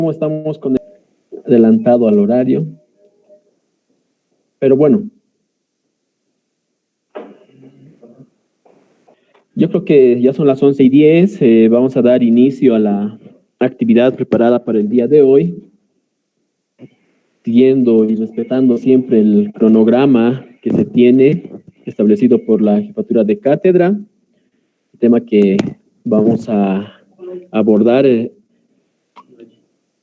cómo estamos con el adelantado al horario. Pero bueno, yo creo que ya son las 11:10. Vamos a dar inicio a la actividad preparada para el día de hoy, siguiendo y respetando siempre el cronograma que se tiene establecido por la jefatura de cátedra. El tema que vamos a abordar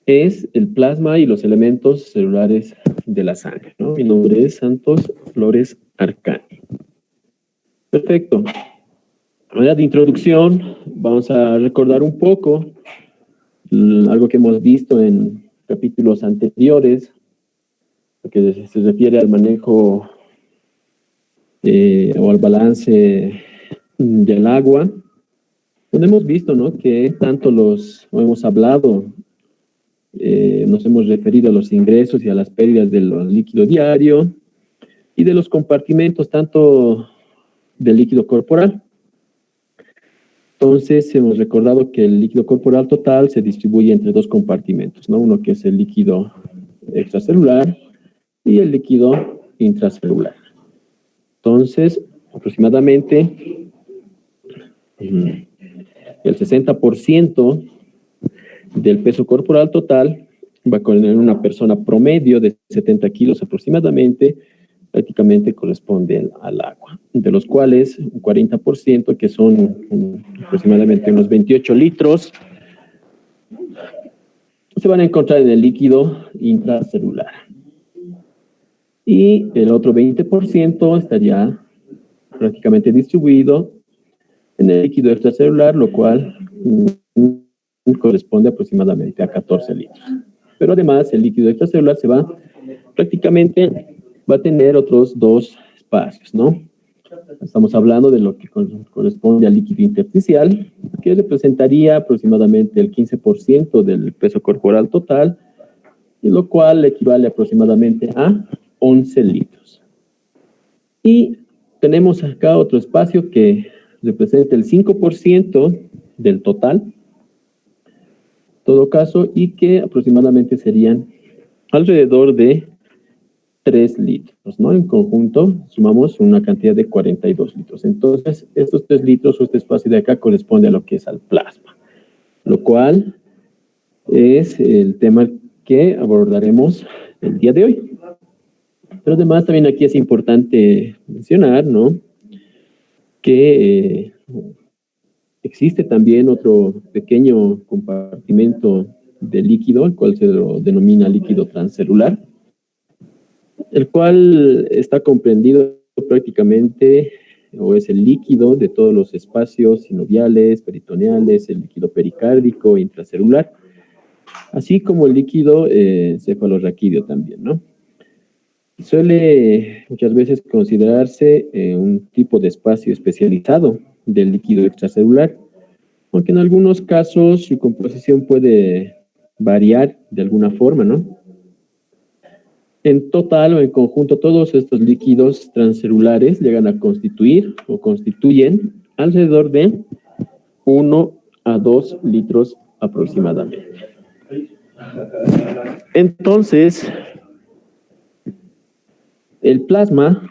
es el plasma y los elementos celulares de la sangre, ¿no? Mi nombre es Santos Flores Arcani. Perfecto. A manera de introducción, vamos a recordar un poco algo que hemos visto en capítulos anteriores, que se refiere al manejo o al balance del agua, donde hemos visto, ¿no?, que tanto hemos hablado, nos hemos referido a los ingresos y a las pérdidas del líquido diario y de los compartimentos, tanto del líquido corporal. Entonces, hemos recordado que el líquido corporal total se distribuye entre dos compartimentos, ¿no? Uno que es el líquido extracelular y el líquido intracelular. Entonces, aproximadamente el 60% del peso corporal total va con una persona promedio de 70 kilos aproximadamente, prácticamente corresponde al agua, de los cuales un 40%, que son aproximadamente unos 28 litros, se van a encontrar en el líquido intracelular. Y el otro 20% estaría prácticamente distribuido en el líquido extracelular, lo cual corresponde aproximadamente a 14 litros. Pero además el líquido extracelular va a tener otros dos espacios, ¿no? Estamos hablando de lo que corresponde al líquido intersticial, que representaría aproximadamente el 15% del peso corporal total, y lo cual equivale aproximadamente a 11 litros. Y tenemos acá otro espacio que representa el 5% del total, en todo caso, y que aproximadamente serían alrededor de 3 litros, ¿no? En conjunto sumamos una cantidad de 42 litros. Entonces, estos 3 litros o este espacio de acá corresponde a lo que es al plasma, lo cual es el tema que abordaremos el día de hoy. Pero además también aquí es importante mencionar, ¿no?, que existe también otro pequeño compartimento de líquido, el cual se lo denomina líquido transcelular, el cual está comprendido prácticamente, o es el líquido de todos los espacios sinoviales, peritoneales, el líquido pericárdico, intracelular, así como el líquido cefalorraquídeo también, ¿no? Suele muchas veces considerarse un tipo de espacio especializado del líquido extracelular, aunque en algunos casos su composición puede variar de alguna forma, ¿no? En total o en conjunto, todos estos líquidos transcelulares llegan a constituir o constituyen alrededor de 1 a 2 litros aproximadamente. Entonces, el plasma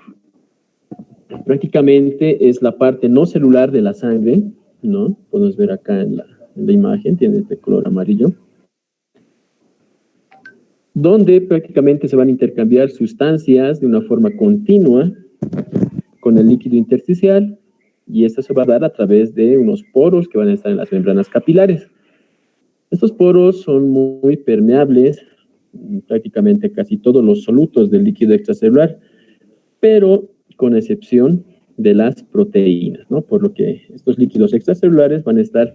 prácticamente es la parte no celular de la sangre, ¿no? Podemos ver acá en la imagen, tiene este color amarillo, donde prácticamente se van a intercambiar sustancias de una forma continua con el líquido intersticial, y esto se va a dar a través de unos poros que van a estar en las membranas capilares. Estos poros son muy permeables, prácticamente casi todos los solutos del líquido extracelular, pero con excepción de las proteínas, ¿no? Por lo que estos líquidos extracelulares van a estar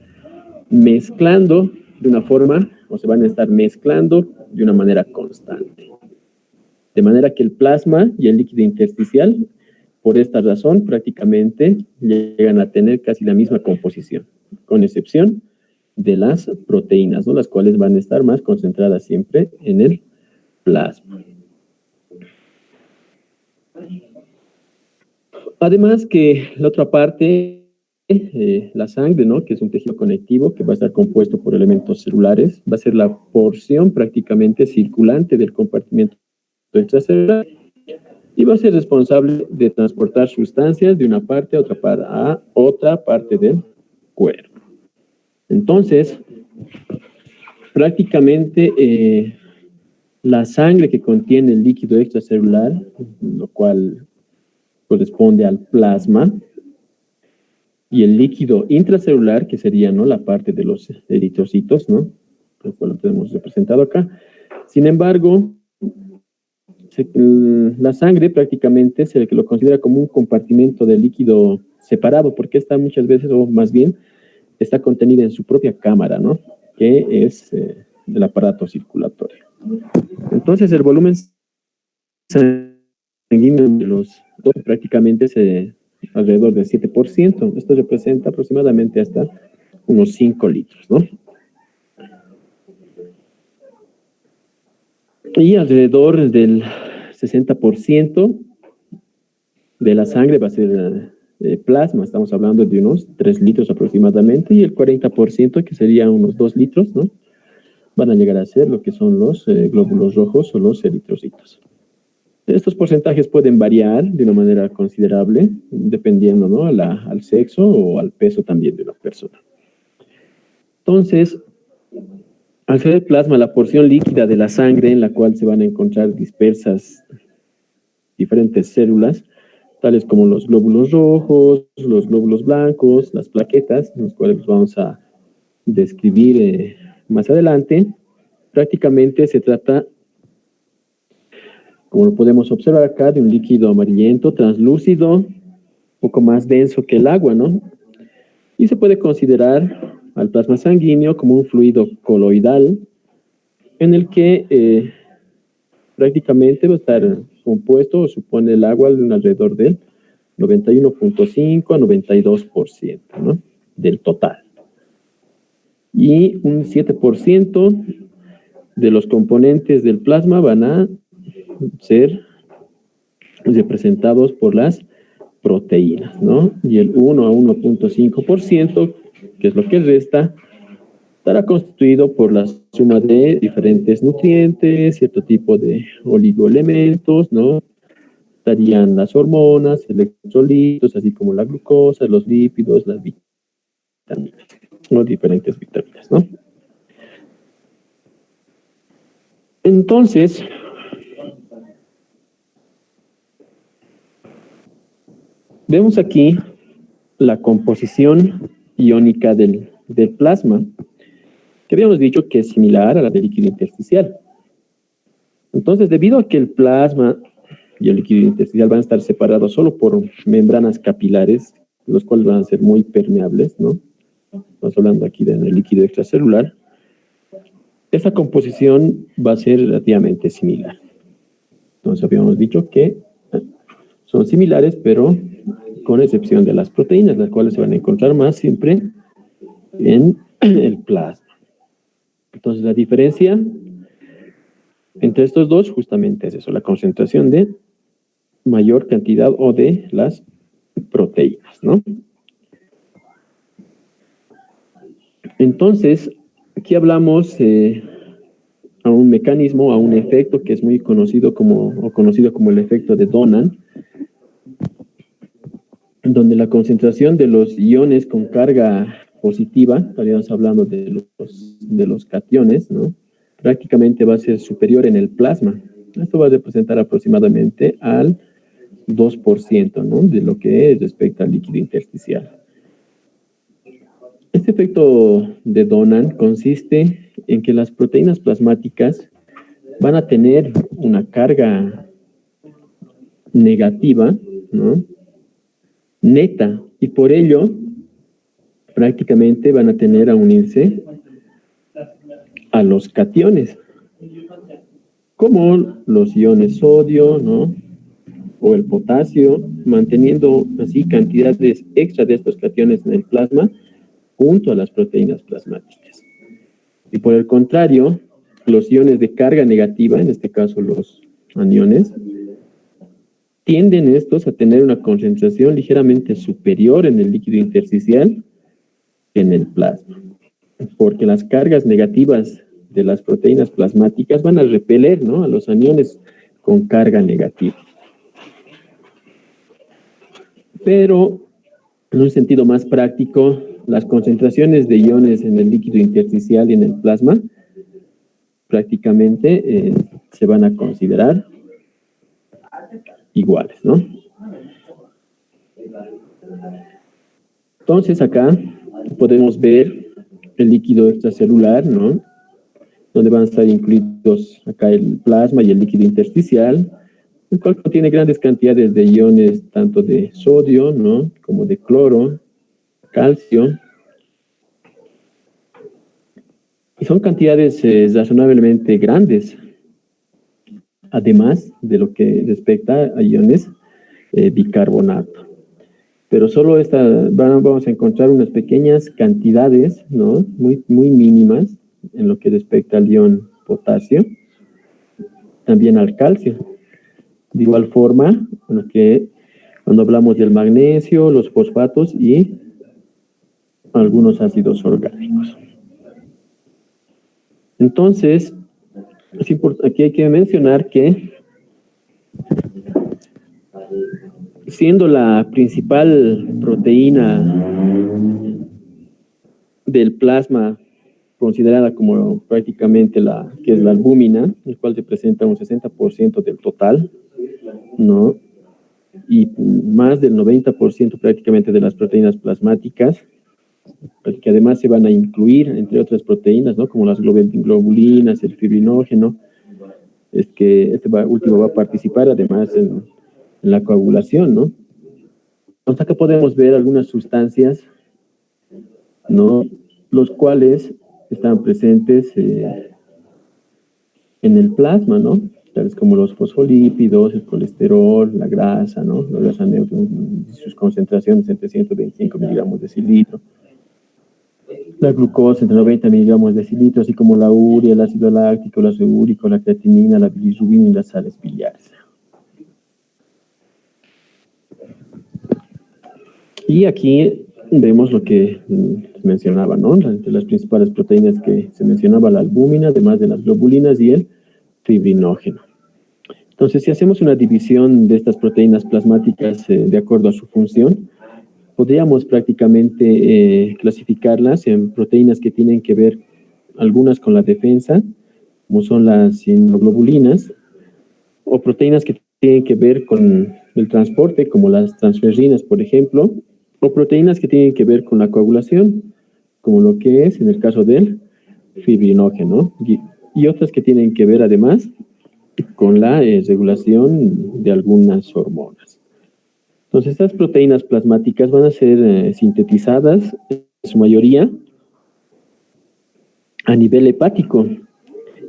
mezclando de una forma, o se van a estar mezclando de una manera constante. De manera que el plasma y el líquido intersticial, por esta razón, prácticamente llegan a tener casi la misma composición, con excepción de las proteínas, ¿no?, las cuales van a estar más concentradas siempre en el plasma. Además que la otra parte la sangre, ¿no? Que es un tejido conectivo que va a estar compuesto por elementos celulares, va a ser la porción prácticamente circulante del compartimento extracelular y va a ser responsable de transportar sustancias de una parte a otra parte del cuerpo. Entonces, prácticamente la sangre que contiene el líquido extracelular, lo cual corresponde al plasma, y el líquido intracelular, que sería, ¿no?, la parte de los eritrocitos, ¿no?, lo cual lo tenemos representado acá. Sin embargo, la sangre prácticamente se lo considera como un compartimento de líquido separado, porque está muchas veces, o más bien, está contenida en su propia cámara, ¿no?, que es el aparato circulatorio. Entonces, el volumen sanguíneo de los dos prácticamente es alrededor del 7%. Esto representa aproximadamente hasta unos 5 litros, ¿no? Y alrededor del 60% de la sangre va a ser plasma. Estamos hablando de unos 3 litros aproximadamente, y el 40%, que sería unos 2 litros, ¿no?, van a llegar a ser lo que son los glóbulos rojos o los eritrocitos. Estos porcentajes pueden variar de una manera considerable, dependiendo, ¿no?, al sexo o al peso también de una persona. Entonces, al ser el plasma la porción líquida de la sangre en la cual se van a encontrar dispersas diferentes células, tales como los glóbulos rojos, los glóbulos blancos, las plaquetas, los cuales vamos a describir más adelante, prácticamente se trata, como lo podemos observar acá, de un líquido amarillento, translúcido, un poco más denso que el agua, ¿no? Y se puede considerar al plasma sanguíneo como un fluido coloidal en el que prácticamente va a estar compuesto o supone el agua de un alrededor del 91.5 a 92%, ¿no?, del total. Y un 7% de los componentes del plasma van a ser representados por las proteínas, ¿no? Y el 1 a 1.5%, que es lo que resta, estará constituido por la suma de diferentes nutrientes, cierto tipo de oligoelementos, ¿no? Estarían las hormonas, electrolitos, así como la glucosa, los lípidos, las vitaminas, ¿no?, diferentes vitaminas, ¿no? Entonces, vemos aquí la composición iónica del plasma, que habíamos dicho que es similar a la del líquido intersticial. Entonces, debido a que el plasma y el líquido intersticial van a estar separados solo por membranas capilares, los cuales van a ser muy permeables, ¿no? Estamos hablando aquí del líquido extracelular. Esta composición va a ser relativamente similar. Entonces, habíamos dicho que son similares, pero con excepción de las proteínas, las cuales se van a encontrar más siempre en el plasma. Entonces, la diferencia entre estos dos justamente es eso, la concentración de mayor cantidad o de las proteínas, ¿no? Entonces, aquí hablamos a un mecanismo, a un efecto que es muy conocido como el efecto de Donan, donde la concentración de los iones con carga positiva, estaríamos hablando de los cationes, ¿no?, prácticamente va a ser superior en el plasma. Esto va a representar aproximadamente al 2%, ¿no?, de lo que respecta al líquido intersticial. Este efecto de Donan consiste en que las proteínas plasmáticas van a tener una carga negativa, ¿no?, neta, y por ello prácticamente van a tener a unirse a los cationes, como los iones sodio, ¿no?, o el potasio, manteniendo así cantidades extra de estos cationes en el plasma junto a las proteínas plasmáticas. Y por el contrario, los iones de carga negativa, en este caso los aniones, tienden estos a tener una concentración ligeramente superior en el líquido intersticial que en el plasma, porque las cargas negativas de las proteínas plasmáticas van a repeler, ¿no?, a los aniones con carga negativa. Pero, en un sentido más práctico, las concentraciones de iones en el líquido intersticial y en el plasma prácticamente se van a considerar iguales, ¿no? Entonces acá podemos ver el líquido extracelular, ¿no?, donde van a estar incluidos acá el plasma y el líquido intersticial, el cual contiene grandes cantidades de iones, tanto de sodio, ¿no?, como de cloro, calcio. Y son cantidades razonablemente grandes, además de lo que respecta a iones bicarbonato. Pero solo vamos a encontrar unas pequeñas cantidades, ¿no?, muy mínimas en lo que respecta al ion potasio, también al calcio. De igual forma, bueno, que cuando hablamos del magnesio, los fosfatos y algunos ácidos orgánicos. Entonces, aquí hay que mencionar que, siendo la principal proteína del plasma considerada como prácticamente que es la albúmina, el cual representa un 60% del total, ¿no?, y más del 90% prácticamente de las proteínas plasmáticas, que además se van a incluir, entre otras proteínas, ¿no?, como las globulinas, el fibrinógeno, es que último va a participar además en la coagulación, ¿no? Entonces acá podemos ver algunas sustancias, ¿no?, los cuales están presentes en el plasma, ¿no?, tales como los fosfolípidos, el colesterol, la grasa, ¿no?, la grasa neutra, sus concentraciones entre 125 miligramos de decilitro, la glucosa entre 90 miligramos de decilitro, así como la urea, el ácido láctico, el ácido úrico, la creatinina, la bilirrubina y las sales biliares. Y aquí vemos lo que mencionaba, ¿no?, entre las principales proteínas que se mencionaba, la albúmina, además de las globulinas y el fibrinógeno. Entonces, si hacemos una división de estas proteínas plasmáticas de acuerdo a su función, podríamos prácticamente clasificarlas en proteínas que tienen que ver, algunas con la defensa, como son las inmunoglobulinas, o proteínas que tienen que ver con el transporte, como las transferrinas, por ejemplo, o proteínas que tienen que ver con la coagulación, como lo que es en el caso del fibrinógeno, y otras que tienen que ver además con la regulación de algunas hormonas. Entonces, estas proteínas plasmáticas van a ser sintetizadas, en su mayoría, a nivel hepático.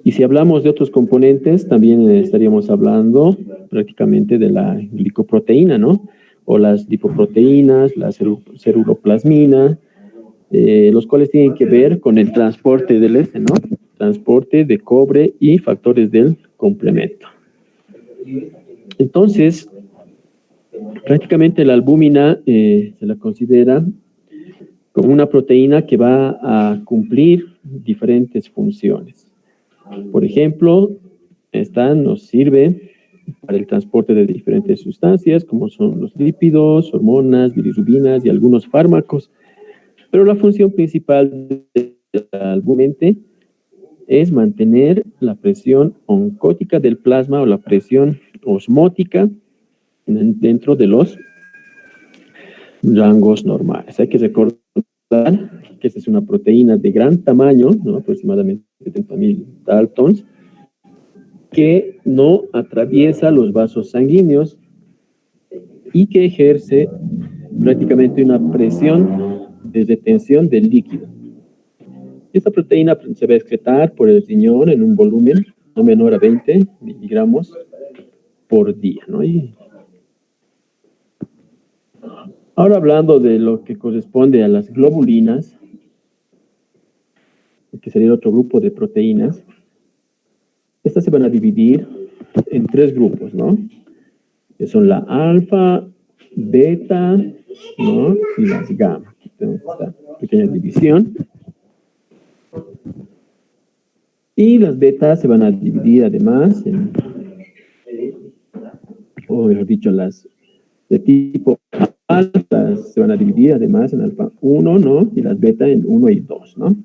Y si hablamos de otros componentes, también estaríamos hablando prácticamente de la glicoproteína, ¿no?, o las lipoproteínas, la ceruloplasmina, los cuales tienen que ver con el transporte del ¿no?, transporte de cobre y factores del complemento. Entonces, prácticamente la albúmina se la considera como una proteína que va a cumplir diferentes funciones. Por ejemplo, esta nos sirve para el transporte de diferentes sustancias, como son los lípidos, hormonas, bilirrubinas y algunos fármacos. Pero la función principal de la albúmina es mantener la presión oncótica del plasma o la presión osmótica dentro de los rangos normales. Hay que recordar que esta es una proteína de gran tamaño, ¿no?, aproximadamente 70.000 daltons, que no atraviesa los vasos sanguíneos y que ejerce prácticamente una presión de retención del líquido. Esta proteína se va a excretar por el riñón en un volumen no menor a 20 miligramos por día, ¿no? Y ahora, hablando de lo que corresponde a las globulinas, que sería otro grupo de proteínas, estas se van a dividir en tres grupos, ¿no? que son la alfa, beta, ¿no? Y las gamma. Aquí tenemos esta pequeña división. Y las betas se van a dividir además o mejor dicho, las de tipo alfa se van a dividir además en alfa 1, ¿no? Y las beta en 1 y 2, ¿no?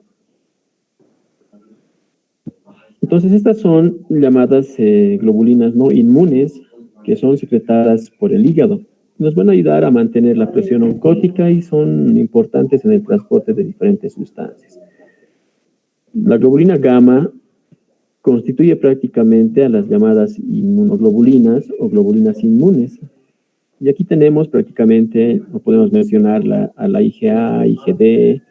Entonces, estas son llamadas globulinas no inmunes, que son secretadas por el hígado. Nos van a ayudar a mantener la presión oncótica y son importantes en el transporte de diferentes sustancias. La globulina gamma constituye prácticamente a las llamadas inmunoglobulinas o globulinas inmunes. Y aquí tenemos prácticamente, o podemos mencionar a la IgA, IgD,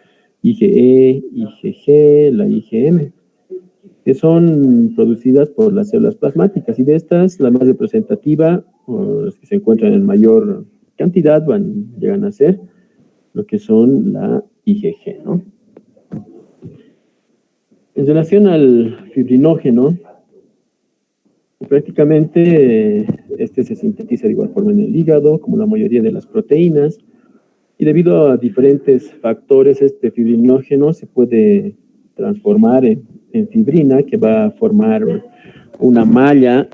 IgE, IgG, la IgM, que son producidas por las células plasmáticas. Y de estas, la más representativa, o las que se encuentran en mayor cantidad, llegan a ser lo que son la IgG, ¿no? En relación al fibrinógeno, prácticamente este se sintetiza de igual forma en el hígado, como la mayoría de las proteínas, y debido a diferentes factores, este fibrinógeno se puede transformar en fibrina, que va a formar una malla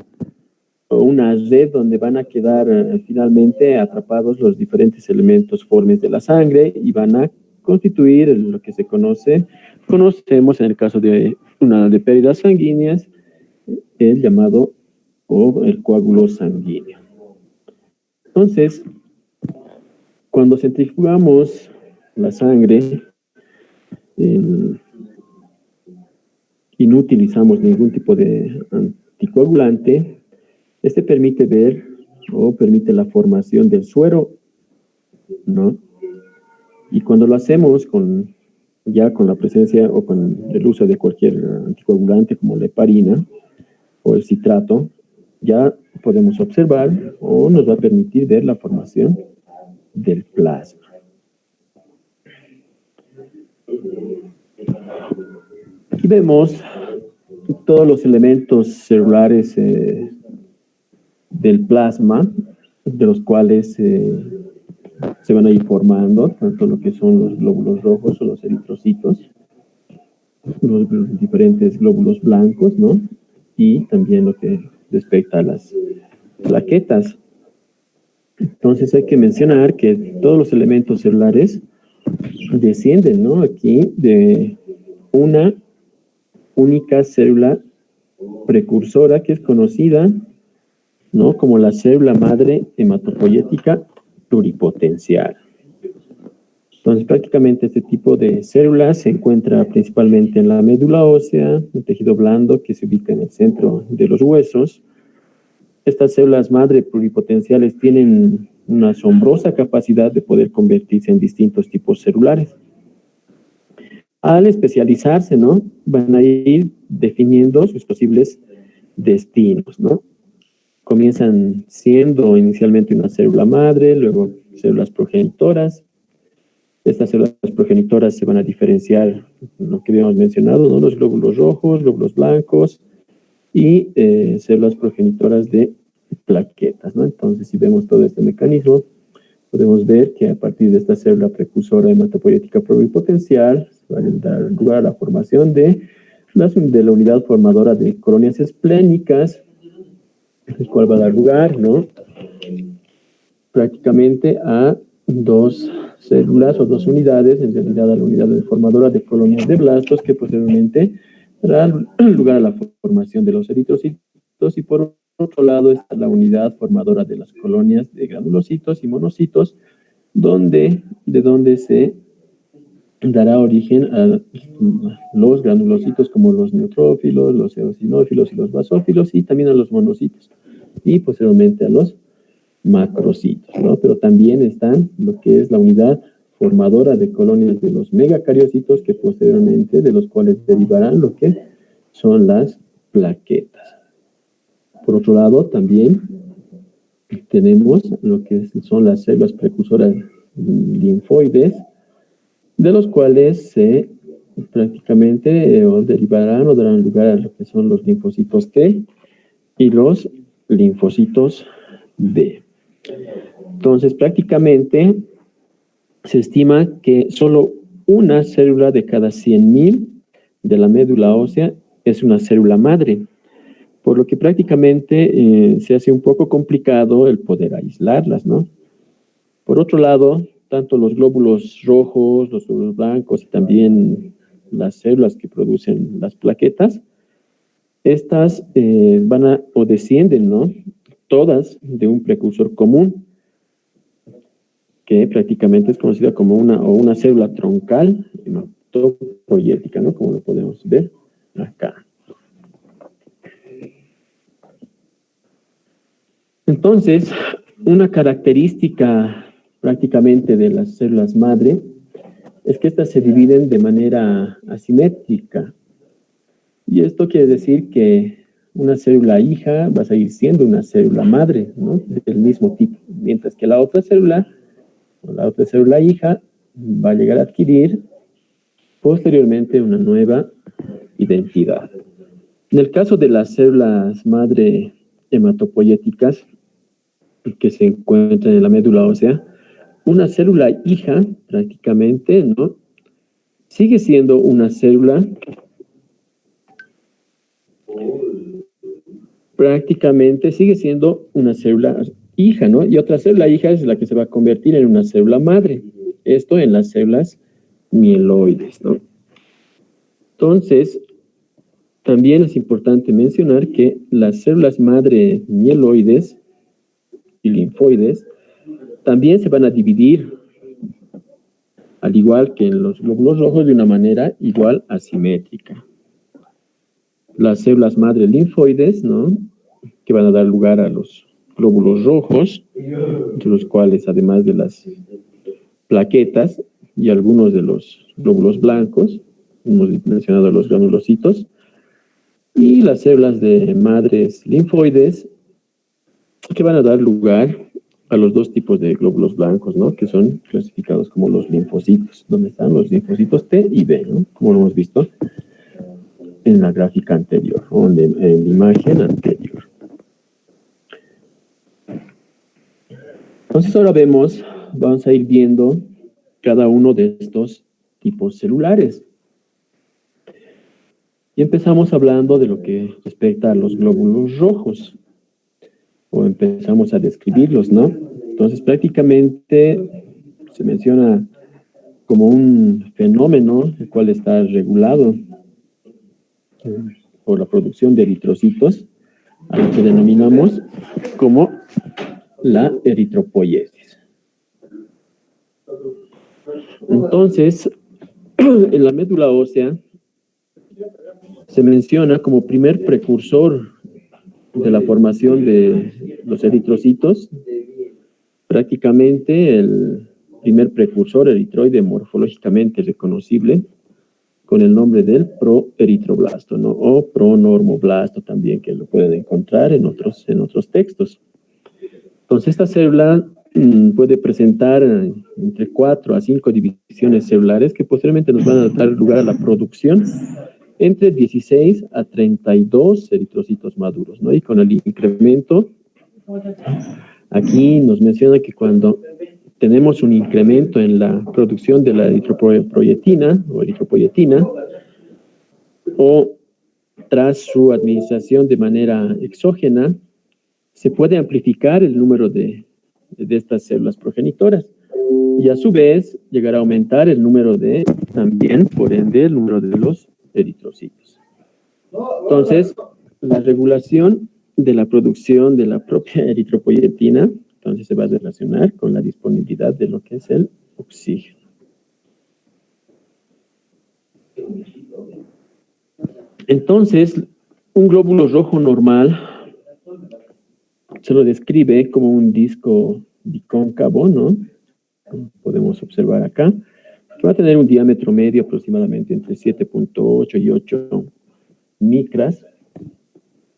o una red donde van a quedar finalmente atrapados los diferentes elementos formes de la sangre y van a constituir lo que conocemos en el caso de pérdidas sanguíneas, el llamado o el coágulo sanguíneo. Entonces, cuando centrifugamos la sangre y no utilizamos ningún tipo de anticoagulante, este permite ver o permite la formación del suero, ¿no? Y cuando lo hacemos ya con la presencia o con el uso de cualquier anticoagulante como la heparina o el citrato, ya podemos observar o nos va a permitir ver la formación del plasma. Aquí vemos todos los elementos celulares del plasma, de los cuales se van a ir formando, tanto lo que son los glóbulos rojos o los eritrocitos, los diferentes glóbulos blancos, ¿no? Y también lo que respecta a las plaquetas. Entonces hay que mencionar que todos los elementos celulares descienden, ¿no? Aquí de una única célula precursora que es conocida, ¿no? Como la célula madre hematopoyética pluripotencial. Entonces, prácticamente este tipo de células se encuentra principalmente en la médula ósea, el tejido blando que se ubica en el centro de los huesos. Estas células madre pluripotenciales tienen una asombrosa capacidad de poder convertirse en distintos tipos celulares. Al especializarse, ¿no? Van a ir definiendo sus posibles destinos, ¿no? Comienzan siendo inicialmente una célula madre, luego células progenitoras. Estas células progenitoras se van a diferenciar, lo que habíamos mencionado, ¿no? Los glóbulos rojos, glóbulos blancos y células progenitoras de plaquetas, ¿no? Entonces, si vemos todo este mecanismo, podemos ver que a partir de esta célula precursora hematopoyética pluripotencial va a dar lugar a la formación de la unidad formadora de colonias esplénicas, el cual va a dar lugar, ¿no? Prácticamente a dos células o dos unidades, en realidad a la unidad formadora de colonias de blastos, que posteriormente dará lugar a la formación de los eritrocitos, y por otro lado está la unidad formadora de las colonias de granulocitos y monocitos, de donde se dará origen a los granulocitos como los neutrófilos, los eosinófilos y los basófilos, y también a los monocitos, y posteriormente a los macrocitos, ¿no? Pero también están lo que es la unidad formadora de colonias de los megacariocitos, que posteriormente de los cuales derivarán lo que son las plaquetas. Por otro lado, también tenemos lo que son las células precursoras linfoides, de los cuales prácticamente derivarán o darán lugar a lo que son los linfocitos T y los linfocitos D. Entonces, prácticamente se estima que solo una célula de cada 100.000 de la médula ósea es una célula madre, por lo que prácticamente se hace un poco complicado el poder aislarlas, ¿no? Por otro lado, tanto los glóbulos rojos, los glóbulos blancos y también las células que producen las plaquetas, estas van a, o descienden, ¿no? Todas de un precursor común, que prácticamente es conocida como una célula troncal hematopoyética, ¿no? Como lo podemos ver acá. Entonces, una característica prácticamente de las células madre es que estas se dividen de manera asimétrica. Y esto quiere decir que una célula hija va a seguir siendo una célula madre, ¿no? Del mismo tipo, mientras que la otra célula hija va a llegar a adquirir posteriormente una nueva identidad. En el caso de las células madre hematopoyéticas que se encuentran en la médula ósea, una célula hija prácticamente, ¿no? Sigue siendo una célula hija, ¿no? Y otra célula hija es la que se va a convertir en una célula madre. Esto en las células mieloides, ¿no? Entonces, también es importante mencionar que las células madre mieloides y linfoides también se van a dividir, al igual que en los glóbulos rojos, de una manera igual asimétrica. Las células madre linfoides, ¿no? Que van a dar lugar a los glóbulos rojos, entre los cuales, además de las plaquetas y algunos de los glóbulos blancos, hemos mencionado los granulocitos, y las células de madres linfoides, que van a dar lugar a los dos tipos de glóbulos blancos, ¿no? Que son clasificados como los linfocitos, donde están los linfocitos T y B, ¿no? Como lo hemos visto en la gráfica anterior, o en la imagen anterior. Entonces ahora vamos a ir viendo cada uno de estos tipos celulares. Y empezamos hablando de lo que respecta a los glóbulos rojos, o empezamos a describirlos, ¿no? Entonces prácticamente se menciona como un fenómeno el cual está regulado por la producción de eritrocitos, a lo que denominamos como la eritropoiesis. Entonces, en la médula ósea se menciona como primer precursor de la formación de los eritrocitos, prácticamente el primer precursor eritroide morfológicamente reconocible, con el nombre del proeritroblasto, ¿no? O pronormoblasto también, que lo pueden encontrar en otros textos. Entonces, esta célula puede presentar entre 4 a 5 divisiones celulares que posteriormente nos van a dar lugar a la producción entre 16 a 32 eritrocitos maduros, ¿no? Y con el incremento, aquí nos menciona que cuando tenemos un incremento en la producción de la eritropoietina o tras su administración de manera exógena, se puede amplificar el número de estas células progenitoras y a su vez llegar a aumentar el número también, por ende, el número de los eritrocitos. Entonces, la regulación de la producción de la propia eritropoietina, entonces se va a relacionar con la disponibilidad de lo que es el oxígeno. Entonces, un glóbulo rojo normal se lo describe como un disco bicóncavo, ¿no? Como podemos observar acá, que va a tener un diámetro medio aproximadamente entre 7.8 y 8 micras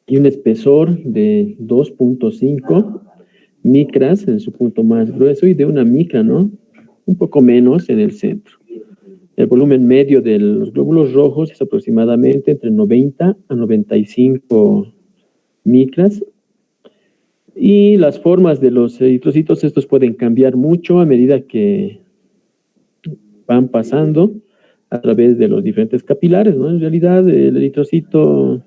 y un espesor de 2.5 micras en su punto más grueso y de 1 micra, ¿no? Un poco menos en el centro. El volumen medio de los glóbulos rojos es aproximadamente entre 90 a 95 micras Y las formas de los eritrocitos, estos pueden cambiar mucho a medida que van pasando a través de los diferentes capilares, ¿no? En realidad, el eritrocito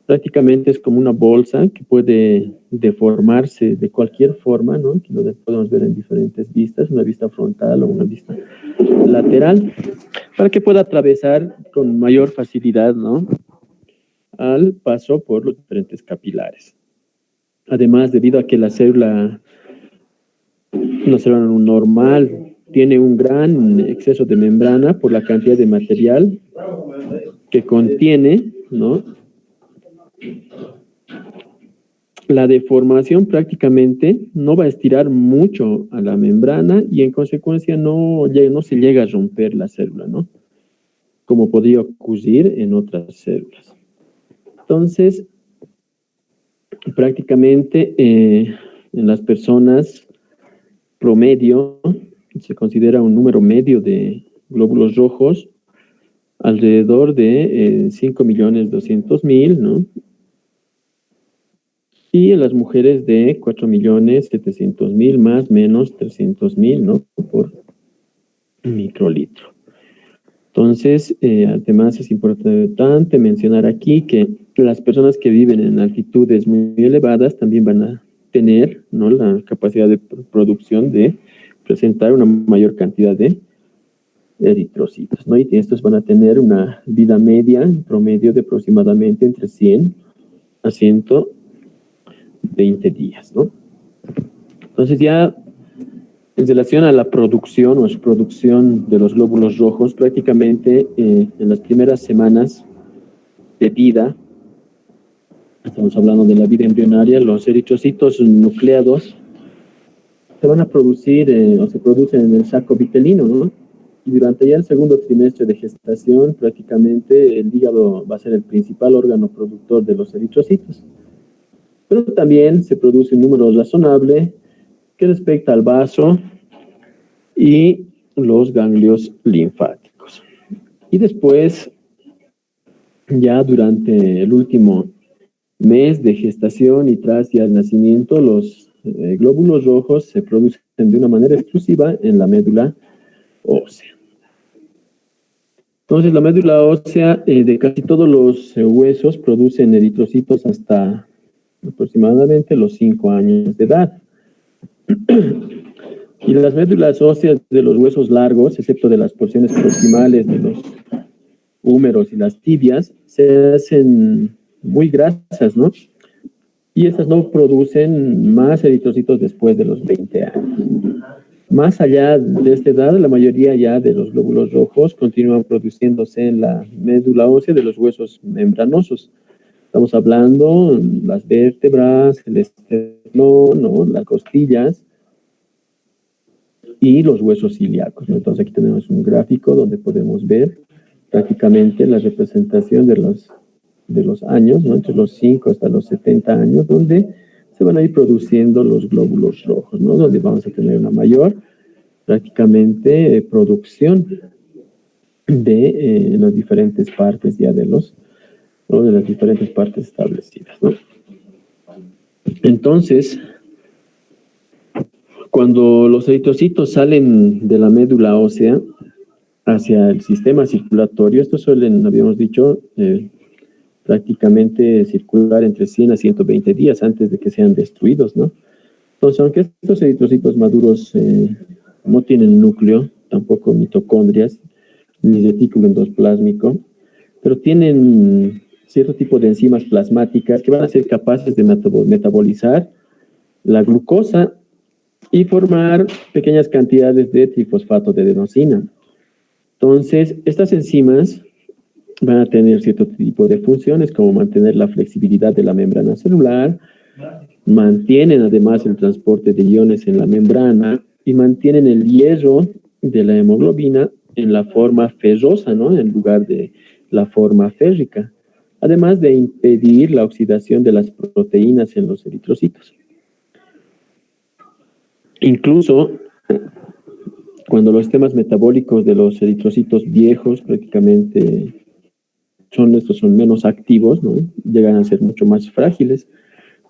prácticamente es como una bolsa que puede deformarse de cualquier forma, ¿no? Que lo podemos ver en diferentes vistas, una vista frontal o una vista lateral, para que pueda atravesar con mayor facilidad, ¿no? Al paso por los diferentes capilares. Además, debido a que la célula normal tiene un gran exceso de membrana por la cantidad de material que contiene, ¿no? La deformación prácticamente no va a estirar mucho a la membrana y en consecuencia no se llega a romper la célula, ¿no? Como podría ocurrir en otras células. Entonces, prácticamente en las personas promedio se considera un número medio de glóbulos rojos alrededor de 5.200.000, ¿no? Y en las mujeres de 4.700.000, más o menos 300.000, ¿no? Por microlitro. Entonces, además es importante mencionar aquí que las personas que viven en altitudes muy elevadas también van a tener, ¿no? La capacidad de producción de presentar una mayor cantidad de eritrocitos, ¿no? Y estos van a tener una vida media, en promedio, de aproximadamente entre 100 a 120 días, ¿no? Entonces ya en relación a la producción o su producción de los glóbulos rojos, prácticamente en las primeras semanas de vida, estamos hablando de la vida embrionaria, los eritrocitos nucleados se van a producir o se producen en el saco vitelino, ¿no? Y durante ya el segundo trimestre de gestación, prácticamente el hígado va a ser el principal órgano productor de los eritrocitos. Pero también se produce un número razonable que respecta al vaso y los ganglios linfáticos. Y después, ya durante el último mes de gestación y tras ya el nacimiento, los glóbulos rojos se producen de una manera exclusiva en la médula ósea. Entonces, la médula ósea de casi todos los huesos producen eritrocitos hasta aproximadamente los 5 años de edad. Y las médulas óseas de los huesos largos, excepto de las porciones proximales de los húmeros y las tibias, se hacen muy grasas, ¿no? Y estas no producen más eritrocitos después de los 20 años. Más allá de esta edad, la mayoría ya de los glóbulos rojos continúan produciéndose en la médula ósea de los huesos membranosos. Estamos hablando las vértebras, el esternón, ¿no? Las costillas y los huesos ilíacos, ¿no? Entonces aquí tenemos un gráfico donde podemos ver prácticamente la representación de los años, ¿no? Entre los 5 hasta los 70 años, donde se van a ir produciendo los glóbulos rojos, ¿no? Donde vamos a tener una mayor, prácticamente, producción de las diferentes partes ya de las diferentes partes establecidas, ¿no? Entonces, cuando los eritrocitos salen de la médula ósea hacia el sistema circulatorio, estos suelen, habíamos dicho, prácticamente circular entre 100 a 120 días antes de que sean destruidos, ¿no? Entonces, aunque estos eritrocitos maduros no tienen núcleo, tampoco mitocondrias, ni retículo endoplásmico, pero tienen cierto tipo de enzimas plasmáticas que van a ser capaces de metabolizar la glucosa y formar pequeñas cantidades de trifosfato de adenosina. Entonces, estas enzimas van a tener cierto tipo de funciones, como mantener la flexibilidad de la membrana celular, mantienen además el transporte de iones en la membrana y mantienen el hierro de la hemoglobina en la forma ferrosa, ¿no? En lugar de la forma férrica, además de impedir la oxidación de las proteínas en los eritrocitos. Incluso cuando los sistemas metabólicos de los eritrocitos viejos prácticamente son menos activos, ¿no? Llegan a ser mucho más frágiles.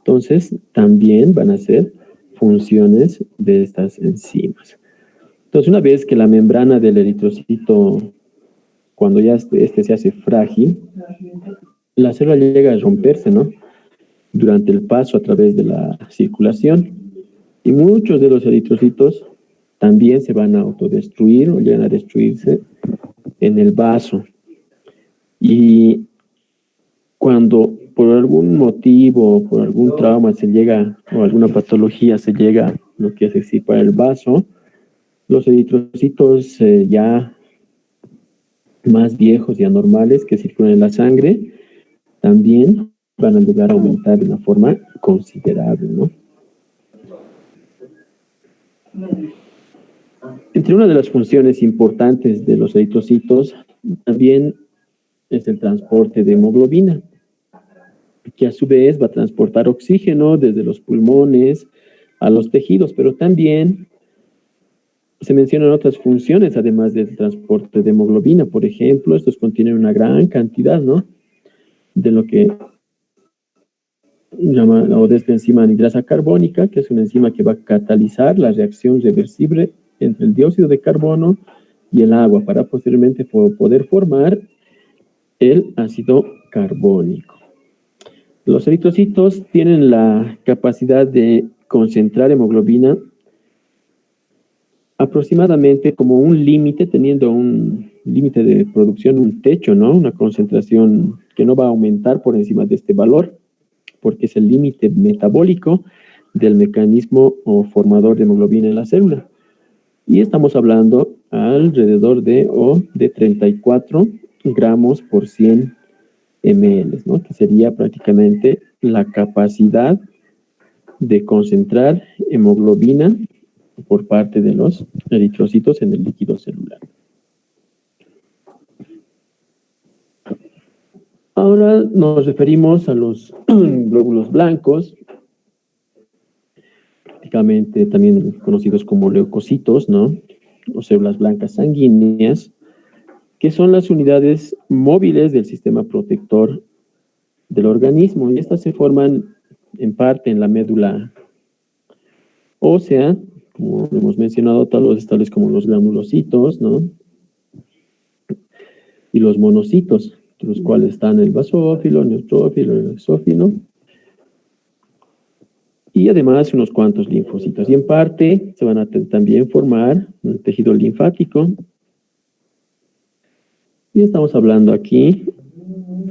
Entonces, también van a ser funciones de estas enzimas. Entonces, una vez que la membrana del eritrocito, cuando ya este se hace frágil, la célula llega a romperse, ¿no? Durante el paso a través de la circulación. Y muchos de los eritrocitos también se van a autodestruir o llegan a destruirse en el vaso. Y cuando por algún motivo, por algún trauma se llega, o alguna patología se llega, lo que es extirpar el vaso, los eritrocitos ya más viejos y anormales que circulan en la sangre, también van a llegar a aumentar de una forma considerable, ¿no? Entre una de las funciones importantes de los eritrocitos también es el transporte de hemoglobina, que a su vez va a transportar oxígeno desde los pulmones a los tejidos, pero también se mencionan otras funciones además del transporte de hemoglobina. Por ejemplo, estos contienen una gran cantidad, ¿no?, de lo que llama, o de esta enzima anidrasa carbónica, que es una enzima que va a catalizar la reacción reversible entre el dióxido de carbono y el agua para posteriormente poder formar el ácido carbónico. Los eritrocitos tienen la capacidad de concentrar hemoglobina aproximadamente como un límite, teniendo un límite de producción, un techo, ¿no? Una concentración que no va a aumentar por encima de este valor, porque es el límite metabólico del mecanismo o formador de hemoglobina en la célula. Y estamos hablando alrededor de 34 gramos por 100 ml, ¿no?, que sería prácticamente la capacidad de concentrar hemoglobina por parte de los eritrocitos en el líquido celular. Ahora nos referimos a los glóbulos blancos, prácticamente también conocidos como leucocitos, ¿no?, o células blancas sanguíneas, que son las unidades móviles del sistema protector del organismo, y estas se forman en parte en la médula ósea, como hemos mencionado, tales como los granulocitos, ¿no?, y los monocitos, los cuales están el basófilo, el neutrófilo, el exófilo, y además unos cuantos linfocitos. Y en parte se van a también formar un tejido linfático. Y estamos hablando aquí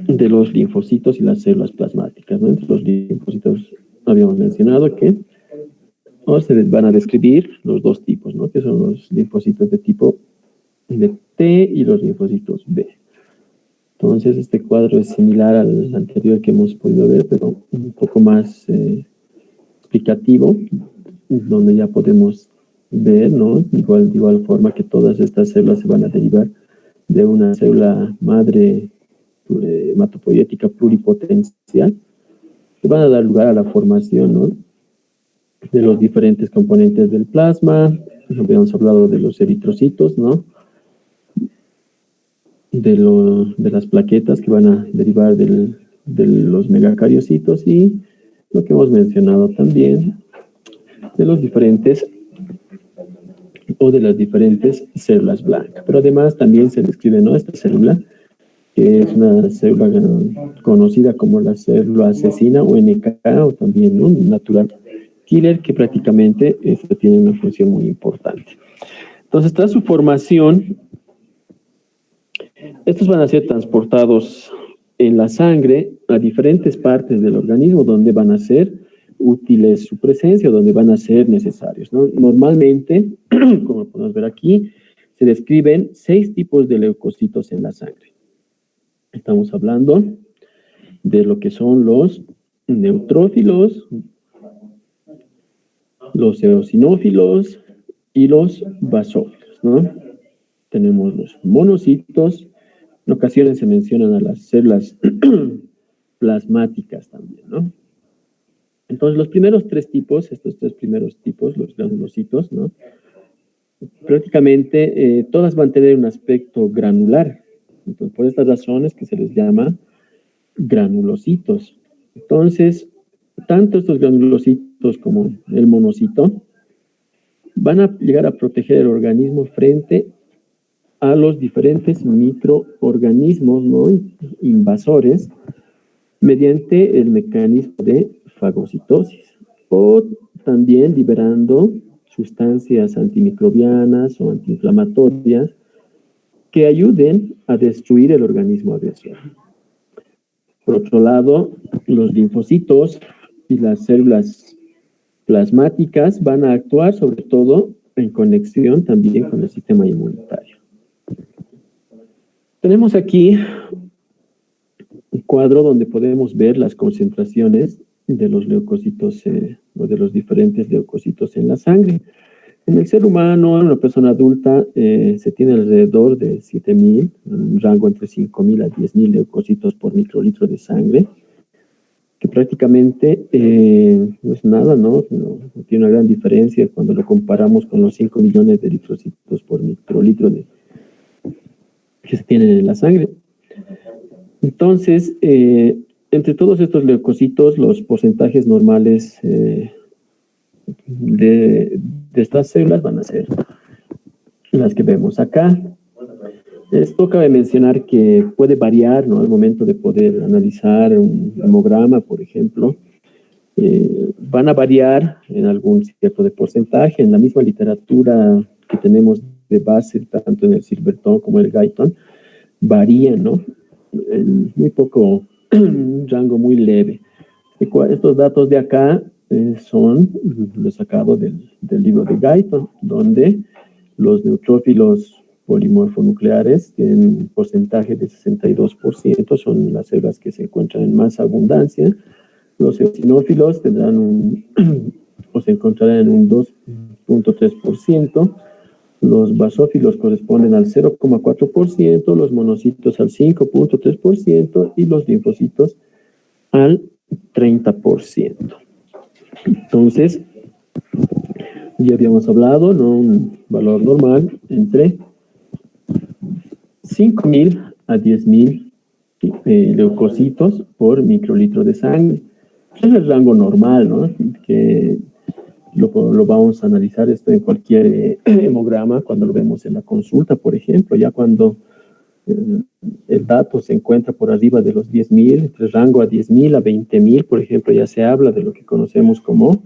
de los linfocitos y las células plasmáticas, ¿no? Entre los linfocitos habíamos mencionado que se les van a describir los dos tipos, ¿no?, que son los linfocitos de tipo de T y los linfocitos B. Entonces, este cuadro es similar al anterior que hemos podido ver, pero un poco más explicativo, donde ya podemos ver, ¿no?, de igual forma que todas estas células se van a derivar de una célula madre hematopoyética pluripotencial, que van a dar lugar a la formación, ¿no?, de los diferentes componentes del plasma. Habíamos hablado de los eritrocitos, ¿no?, de las plaquetas que van a derivar de los megacariocitos, y lo que hemos mencionado también de los diferentes o de las diferentes células blancas. Pero además también se describe, ¿no?, esta célula, que es una célula conocida como la célula asesina o NK, o también, ¿no?, natural killer, que prácticamente esta tiene una función muy importante. Entonces, tras su formación, estos van a ser transportados en la sangre a diferentes partes del organismo donde van a ser útiles su presencia, donde van a ser necesarios, ¿no? Normalmente, como podemos ver aquí, se describen 6 tipos de leucocitos en la sangre. Estamos hablando de lo que son los neutrófilos, los eosinófilos y los basófilos, ¿no? Tenemos los monocitos. En ocasiones se mencionan a las células plasmáticas también, ¿no? Entonces, los primeros 3 tipos, estos 3 primeros tipos, los granulocitos, ¿no?, prácticamente todas van a tener un aspecto granular. Entonces, por estas razones que se les llama granulocitos. Entonces, tanto estos granulocitos como el monocito van a llegar a proteger el organismo frente a los diferentes microorganismos, ¿no?, invasores mediante el mecanismo de fagocitosis, o también liberando sustancias antimicrobianas o antiinflamatorias que ayuden a destruir el organismo agresor. Por otro lado, los linfocitos y las células plasmáticas van a actuar sobre todo en conexión también con el sistema inmunitario. Tenemos aquí un cuadro donde podemos ver las concentraciones de los leucocitos o de los diferentes leucocitos en la sangre. En el ser humano, en una persona adulta, se tiene alrededor de 7.000, un rango entre 5.000 a 10.000 leucocitos por microlitro de sangre, que prácticamente no es nada, ¿no? No tiene una gran diferencia cuando lo comparamos con los 5 millones de eritrocitos por microlitro que se tienen en la sangre. Entonces, entre todos estos leucocitos, los porcentajes normales de estas células van a ser las que vemos acá. Esto cabe mencionar que puede variar, ¿no?, al momento de poder analizar un hemograma, por ejemplo. Van a variar en algún cierto de porcentaje. En la misma literatura que tenemos de base, tanto en el Silverton como en el Guyton, varían, ¿no?, en muy poco, un rango muy leve. Estos datos de acá son los sacados del libro de Guyton, donde los neutrófilos polimorfonucleares tienen un porcentaje de 62%, son las células que se encuentran en más abundancia. Los eosinófilos tendrán o se encontrarán en un 2.3%, los basófilos corresponden al 0.4%, los monocitos al 5.3% y los linfocitos al 30%. Entonces, ya habíamos hablado, ¿no?, un valor normal entre 5.000 a 10.000 leucocitos por microlitro de sangre. Ese es el rango normal, ¿no?, que lo vamos a analizar esto en cualquier hemograma cuando lo vemos en la consulta, por ejemplo. Ya cuando el dato se encuentra por arriba de los 10.000, entre el rango a 10.000 a 20.000, por ejemplo, ya se habla de lo que conocemos como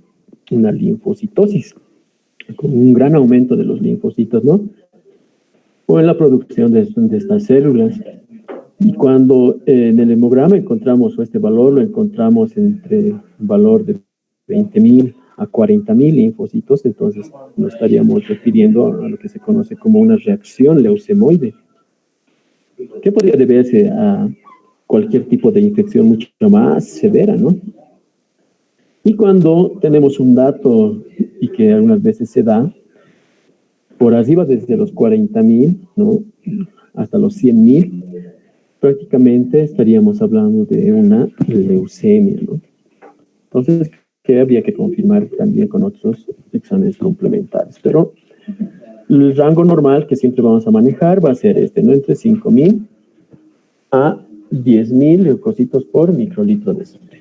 una linfocitosis, con un gran aumento de los linfocitos, ¿no?, o en la producción de estas células. Y cuando en el hemograma encontramos este valor, lo encontramos entre un valor de 20.000 a 40.000 linfocitos, entonces nos estaríamos refiriendo a lo que se conoce como una reacción leucemoide, que podría deberse a cualquier tipo de infección mucho más severa, ¿no? Y cuando tenemos un dato, y que algunas veces se da, por arriba desde los 40.000, ¿no?, hasta los 100.000, prácticamente estaríamos hablando de una leucemia, ¿no? Entonces, que habría que confirmar también con otros exámenes complementarios. Pero el rango normal que siempre vamos a manejar va a ser este, ¿no?, entre 5.000 a 10.000 leucocitos por microlitro de sangre.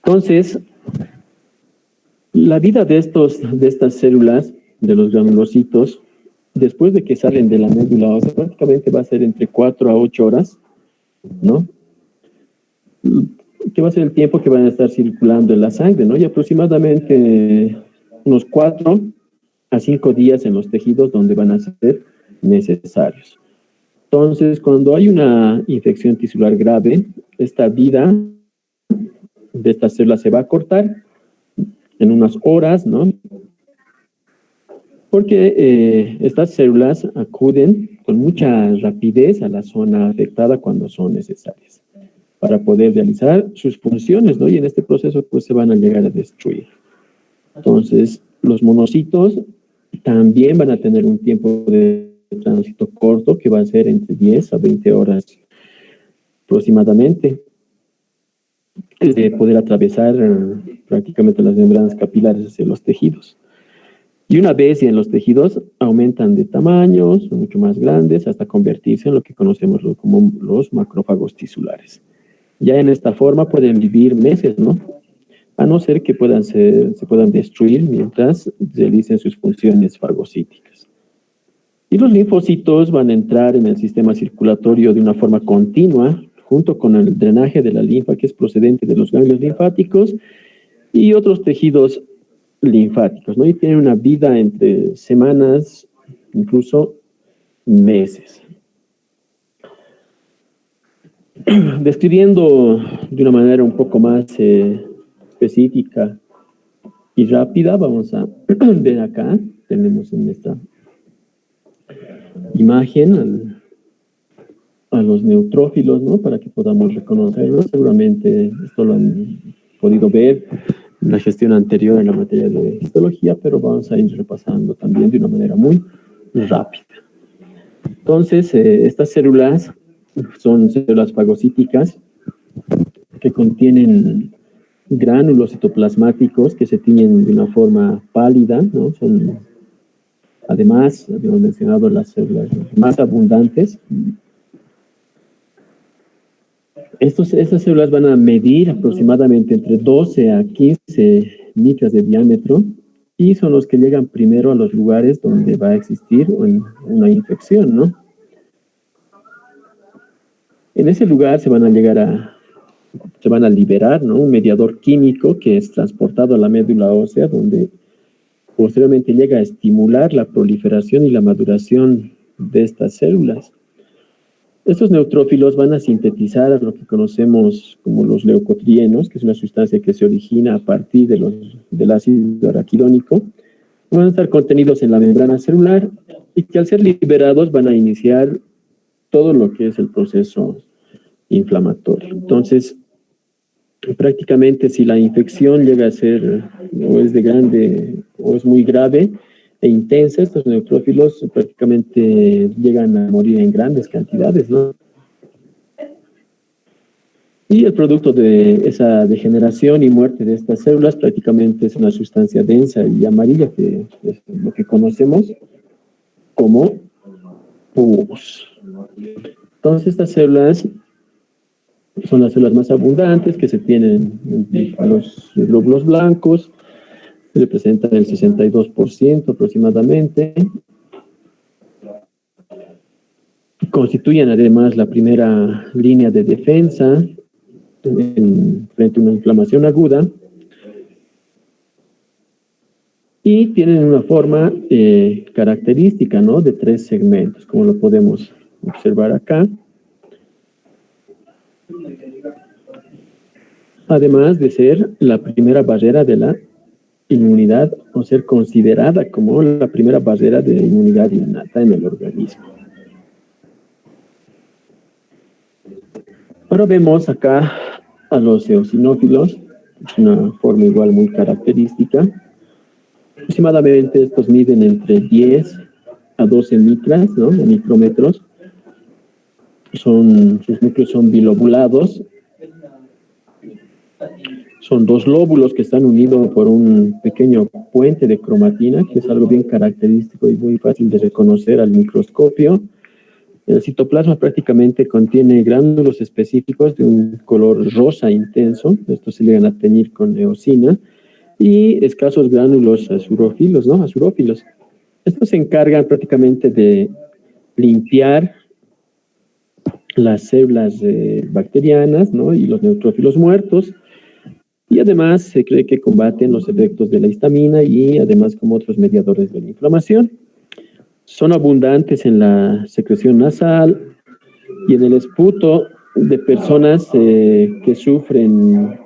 Entonces, la vida de estas células, de los granulocitos, después de que salen de la médula ósea, prácticamente va a ser entre 4 a 8 horas, ¿no?, que va a ser el tiempo que van a estar circulando en la sangre, ¿no?, y aproximadamente unos 4 a 5 días en los tejidos donde van a ser necesarios. Entonces, cuando hay una infección tisular grave, esta vida de estas células se va a cortar en unas horas, ¿no?, porque estas células acuden con mucha rapidez a la zona afectada cuando son necesarias para poder realizar sus funciones, ¿no?, y en este proceso pues se van a llegar a destruir. Entonces, los monocitos también van a tener un tiempo de tránsito corto que va a ser entre 10 a 20 horas aproximadamente, de poder atravesar prácticamente las membranas capilares hacia los tejidos. Y una vez en los tejidos aumentan de tamaños, mucho más grandes, hasta convertirse en lo que conocemos como los macrófagos tisulares. Ya en esta forma pueden vivir meses, ¿no? A no ser que se puedan destruir mientras realicen sus funciones fagocíticas. Y los linfocitos van a entrar en el sistema circulatorio de una forma continua, junto con el drenaje de la linfa que es procedente de los ganglios linfáticos y otros tejidos linfáticos, ¿no? Y tienen una vida entre semanas, incluso meses. Describiendo de una manera un poco más específica y rápida, vamos a ver acá, tenemos en esta imagen a los neutrófilos, ¿no? Para que podamos reconocerlos. Seguramente esto lo han podido ver en la gestión anterior en la materia de histología, pero vamos a ir repasando también de una manera muy rápida. Entonces, estas células son células fagocíticas que contienen gránulos citoplasmáticos que se tiñen de una forma pálida, ¿no? Son, además, habíamos mencionado las células más abundantes. Estas células van a medir aproximadamente entre 12 a 15 micras de diámetro y son los que llegan primero a los lugares donde va a existir una infección, ¿no? En ese lugar se van a liberar, ¿no? Un mediador químico que es transportado a la médula ósea, donde posteriormente llega a estimular la proliferación y la maduración de estas células. Estos neutrófilos van a sintetizar lo que conocemos como los leucotrienos, que es una sustancia que se origina a partir del ácido araquidónico. Van a estar contenidos en la membrana celular y que al ser liberados van a iniciar todo lo que es el proceso inflamatorio. Entonces, prácticamente si la infección llega a ser o es muy grave e intensa, estos neutrófilos prácticamente llegan a morir en grandes cantidades, ¿no? Y el producto de esa degeneración y muerte de estas células prácticamente es una sustancia densa y amarilla, que es lo que conocemos como pus. Entonces, estas células son las células más abundantes que se tienen en los glóbulos blancos, representan el 62% aproximadamente. Constituyen además la primera línea de defensa frente a una inflamación aguda y tienen una forma característica, ¿no? De 3 segmentos, como lo podemos observar acá. Además de ser la primera barrera de la inmunidad o ser considerada como la primera barrera de inmunidad innata en el organismo. Ahora vemos acá a los eosinófilos, es una forma igual muy característica. Aproximadamente estos miden entre 10 a 12 micras, ¿no? De micrómetros. Sus núcleos son bilobulados. Son 2 lóbulos que están unidos por un pequeño puente de cromatina, que es algo bien característico y muy fácil de reconocer al microscopio. El citoplasma prácticamente contiene gránulos específicos de un color rosa intenso. Estos se llegan a teñir con eosina. Y escasos gránulos azurófilos, ¿no? Azurófilos. Estos se encargan prácticamente de limpiar las células bacterianas, ¿no? Y los neutrófilos muertos. Y además se cree que combaten los efectos de la histamina y además como otros mediadores de la inflamación. Son abundantes en la secreción nasal y en el esputo de personas que sufren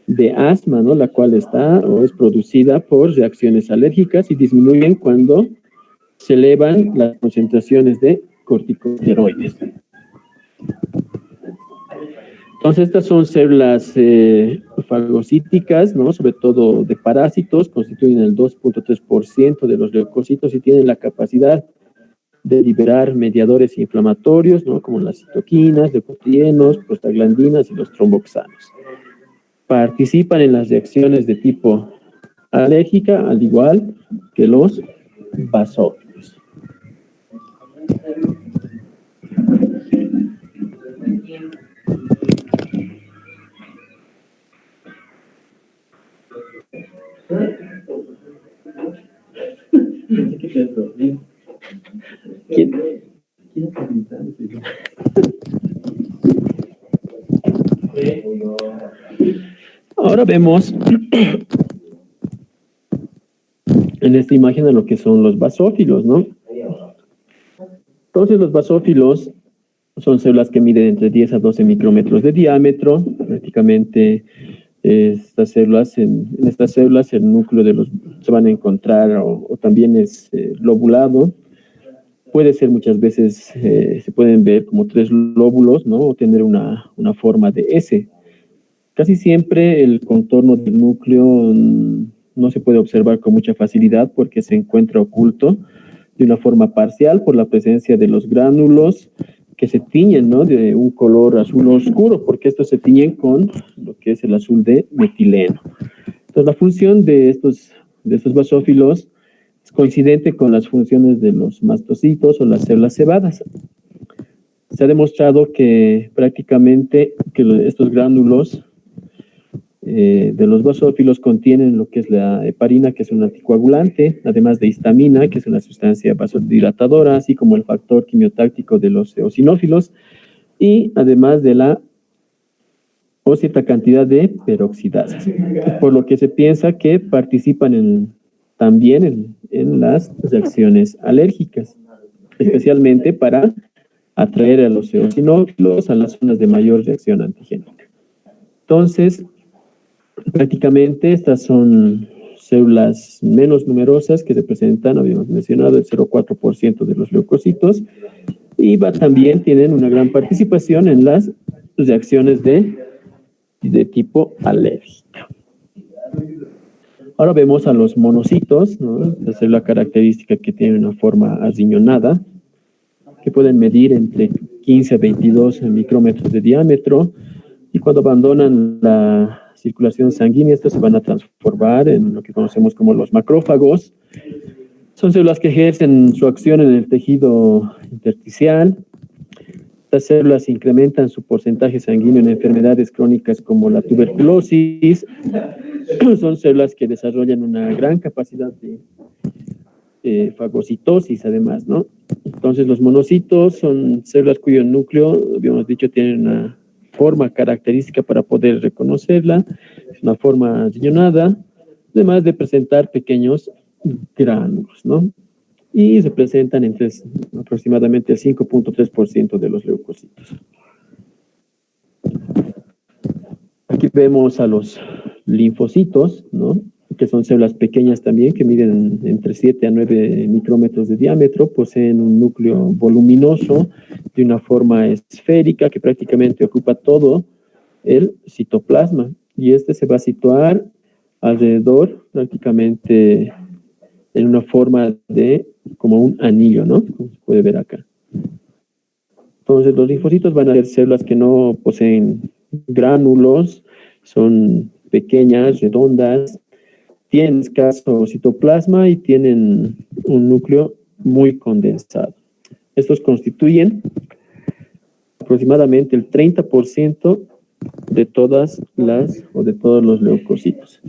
de asma, ¿no? La cual está o es producida por reacciones alérgicas y disminuyen cuando se elevan las concentraciones de corticosteroides. Entonces, estas son células fagocíticas, ¿no? Sobre todo de parásitos, constituyen el 2.3% de los leucocitos y tienen la capacidad de liberar mediadores inflamatorios, ¿no? Como las citoquinas, leucotrienos, prostaglandinas y los tromboxanos. Participan en las reacciones de tipo alérgica, al igual que los basófilos. ¿Quién? Ahora vemos en esta imagen a lo que son los basófilos, ¿no? Entonces los basófilos son células que miden entre 10 a 12 micrómetros de diámetro. Prácticamente estas células, en estas células el núcleo de los se van a encontrar o también es lobulado. Puede ser muchas veces, se pueden ver como 3 lóbulos, ¿no? O tener una forma de S. Casi siempre el contorno del núcleo no se puede observar con mucha facilidad porque se encuentra oculto de una forma parcial por la presencia de los gránulos que se tiñen, ¿no? De un color azul oscuro, porque estos se tiñen con lo que es el azul de metileno. Entonces, la función de estos basófilos es coincidente con las funciones de los mastocitos o las células cebadas. Se ha demostrado que prácticamente estos gránulos de los basófilos contienen lo que es la heparina, que es un anticoagulante, además de histamina, que es una sustancia vasodilatadora, así como el factor quimiotáctico de los eosinófilos, y además de la cierta cantidad de peroxidasa, por lo que se piensa que participan también en las reacciones alérgicas, especialmente para atraer a los eosinófilos a las zonas de mayor reacción antigénica. Entonces, prácticamente estas son células menos numerosas que representan, habíamos mencionado, el 0,4% de los leucocitos, y también tienen una gran participación en las reacciones de tipo alérgica. Ahora vemos a los monocitos, ¿no? La célula característica que tiene una forma arriñonada, que pueden medir entre 15 a 22 micrómetros de diámetro, y cuando abandonan la circulación sanguínea, estos se van a transformar en lo que conocemos como los macrófagos. Son células que ejercen su acción en el tejido intersticial. Estas células incrementan su porcentaje sanguíneo en enfermedades crónicas como la tuberculosis. Son células que desarrollan una gran capacidad de fagocitosis, además, ¿no? Entonces, los monocitos son células cuyo núcleo, habíamos dicho, tiene una forma característica para poder reconocerla, es una forma riñonada, además de presentar pequeños gránulos, ¿no? Y se presentan entre aproximadamente el 5,3% de los leucocitos. Aquí vemos a los linfocitos, ¿no? Que son células pequeñas también, que miden entre 7 a 9 micrómetros de diámetro, poseen un núcleo voluminoso de una forma esférica que prácticamente ocupa todo el citoplasma, y este se va a situar alrededor prácticamente en una forma de como un anillo, ¿no? Como se puede ver acá. Entonces, los linfocitos van a ser células que no poseen gránulos, son pequeñas, redondas, tienen escaso citoplasma y tienen un núcleo muy condensado. Estos constituyen aproximadamente el 30% de todas de todos los leucocitos.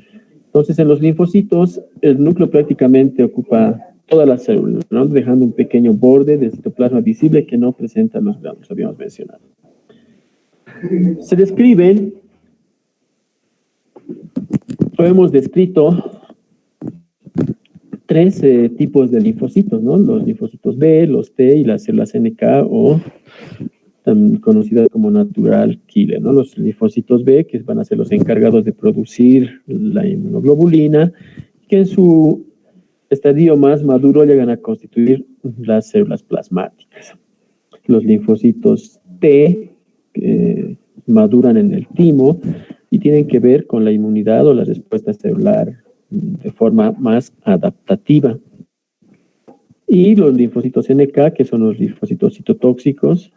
Entonces, en los linfocitos, el núcleo prácticamente ocupa todas las células, ¿no? Dejando un pequeño borde de citoplasma visible que no presenta los gránulos, habíamos mencionado. Se describen, lo hemos descrito, 3 tipos de linfocitos, ¿no? Los linfocitos B, los T y las células NK, o también conocidas como natural killer, ¿no? Los linfocitos B, que van a ser los encargados de producir la inmunoglobulina, que en su estadio más maduro llegan a constituir las células plasmáticas. Los linfocitos T, que maduran en el timo y tienen que ver con la inmunidad o la respuesta celular de forma más adaptativa. Y los linfocitos NK, que son los linfocitos citotóxicos.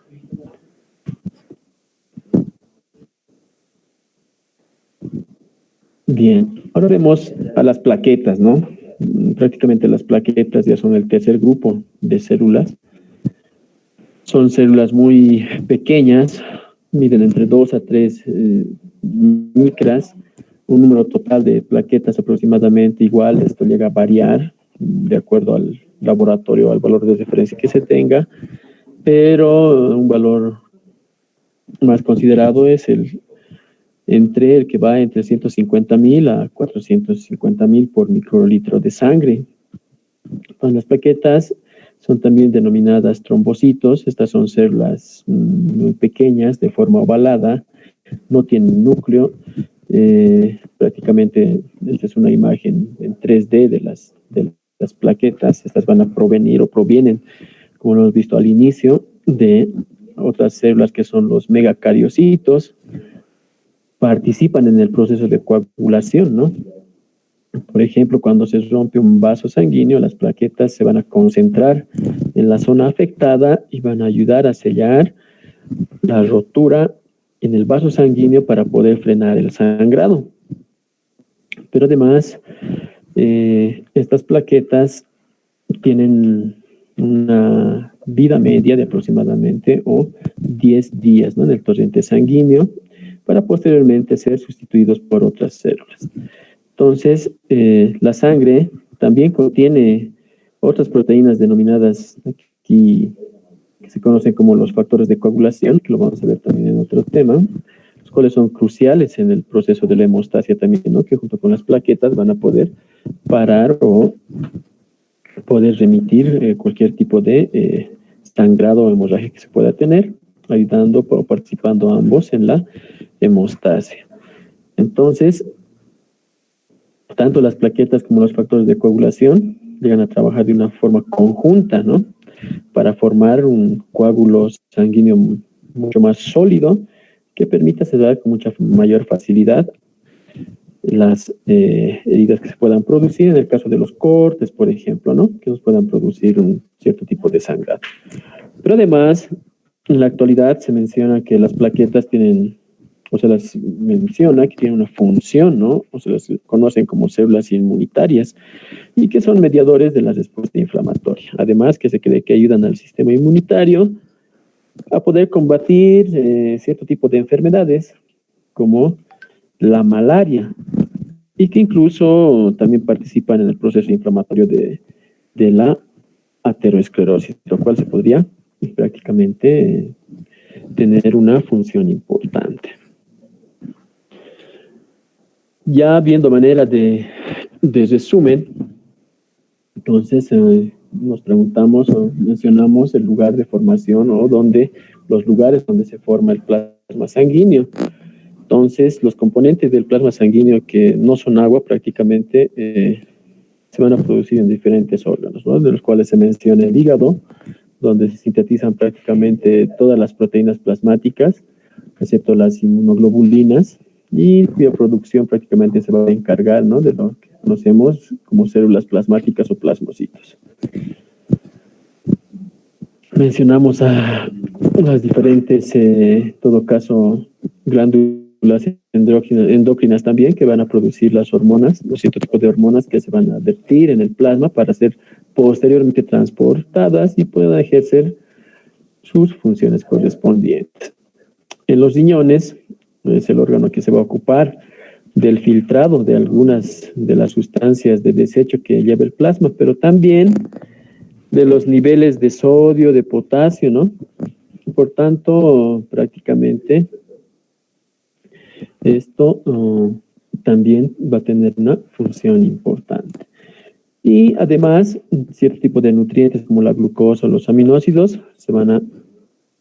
Bien, ahora vemos a las plaquetas, ¿no? Prácticamente las plaquetas ya son el tercer grupo de células. Son células muy pequeñas, miden entre 2 a 3 micras, un número total de plaquetas aproximadamente igual, esto llega a variar de acuerdo al laboratorio, al valor de referencia que se tenga, pero un valor más considerado es el que va entre 150.000 a 450.000 por microlitro de sangre. Las plaquetas son también denominadas trombocitos. Estas son células muy pequeñas, de forma ovalada, no tienen núcleo. Prácticamente esta es una imagen en 3D de las plaquetas. Estas van a provenir o provienen, como lo hemos visto al inicio, de otras células que son los megacariocitos. Participan en el proceso de coagulación, ¿no? Por ejemplo, cuando se rompe un vaso sanguíneo, las plaquetas se van a concentrar en la zona afectada y van a ayudar a sellar la rotura en el vaso sanguíneo para poder frenar el sangrado. Pero además, estas plaquetas tienen una vida media de aproximadamente 10 días, ¿no?, en el torrente sanguíneo, para posteriormente ser sustituidos por otras células. Entonces, la sangre también contiene otras proteínas denominadas aquí, que se conocen como los factores de coagulación, que lo vamos a ver también en otro tema, los cuales son cruciales en el proceso de la hemostasia también, ¿no?, que junto con las plaquetas van a poder parar o poder remitir cualquier tipo de sangrado o hemorragia que se pueda tener, ayudando o participando ambos en la hemostasia. Entonces, tanto las plaquetas como los factores de coagulación llegan a trabajar de una forma conjunta, ¿no?, para formar un coágulo sanguíneo mucho más sólido que permita cerrar con mucha mayor facilidad las heridas que se puedan producir en el caso de los cortes, por ejemplo, ¿no?, que nos puedan producir un cierto tipo de sangrado. Pero además, en la actualidad se menciona que las plaquetas tienen, o se las menciona que tienen una función, ¿no?, o se las conocen como células inmunitarias, y que son mediadores de la respuesta inflamatoria. Además, que se cree que ayudan al sistema inmunitario a poder combatir cierto tipo de enfermedades, como la malaria, y que incluso también participan en el proceso inflamatorio de la aterosclerosis, lo cual se podría prácticamente tener una función importante. Ya viendo manera de resumen, entonces nos preguntamos o mencionamos el lugar de formación o los lugares donde se forma el plasma sanguíneo. Entonces, los componentes del plasma sanguíneo que no son agua prácticamente se van a producir en diferentes órganos, ¿no?, de los cuales se menciona el hígado, donde se sintetizan prácticamente todas las proteínas plasmáticas, excepto las inmunoglobulinas, y cuya producción prácticamente se va a encargar, ¿no?, de lo que conocemos como células plasmáticas o plasmocitos. Mencionamos a las diferentes, en todo caso, glándulas endócrinas también, que van a producir las hormonas, los ciertos tipos de hormonas que se van a vertir en el plasma para ser posteriormente transportadas y puedan ejercer sus funciones correspondientes. En los riñones es el órgano que se va a ocupar del filtrado de algunas de las sustancias de desecho que lleva el plasma, pero también de los niveles de sodio, de potasio, ¿no? Por tanto, prácticamente esto también va a tener una función importante. Y además, cierto tipo de nutrientes como la glucosa o los aminoácidos se van a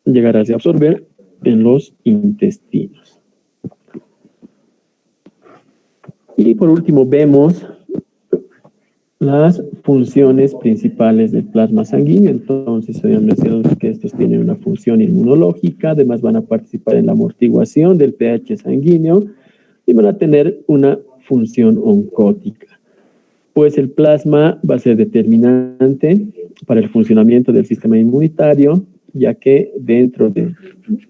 llegar a absorber en los intestinos. Y por último vemos las funciones principales del plasma sanguíneo. Entonces, habíamos mencionado que estos tienen una función inmunológica, además van a participar en la amortiguación del pH sanguíneo y van a tener una función oncótica. Pues el plasma va a ser determinante para el funcionamiento del sistema inmunitario, ya que dentro de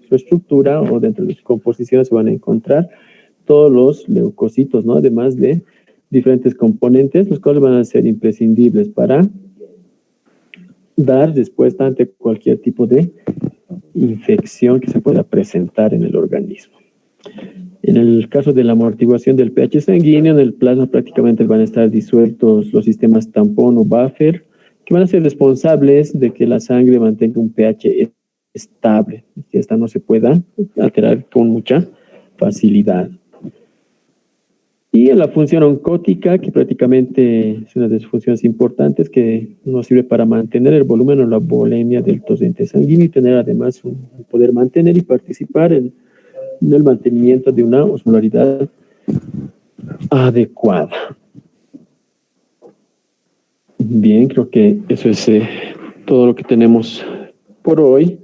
su estructura o dentro de su composición se van a encontrar todos los leucocitos, ¿no?, además de diferentes componentes, los cuales van a ser imprescindibles para dar respuesta ante cualquier tipo de infección que se pueda presentar en el organismo. En el caso de la amortiguación del pH sanguíneo, en el plasma prácticamente van a estar disueltos los sistemas tampón o buffer, que van a ser responsables de que la sangre mantenga un pH estable, que esta no se pueda alterar con mucha facilidad. Y en la función oncótica, que prácticamente es una de sus funciones importantes, que nos sirve para mantener el volumen o la volemia del torrente sanguíneo y tener además poder mantener y participar en el mantenimiento de una osmolaridad adecuada. Bien, creo que eso es todo lo que tenemos por hoy.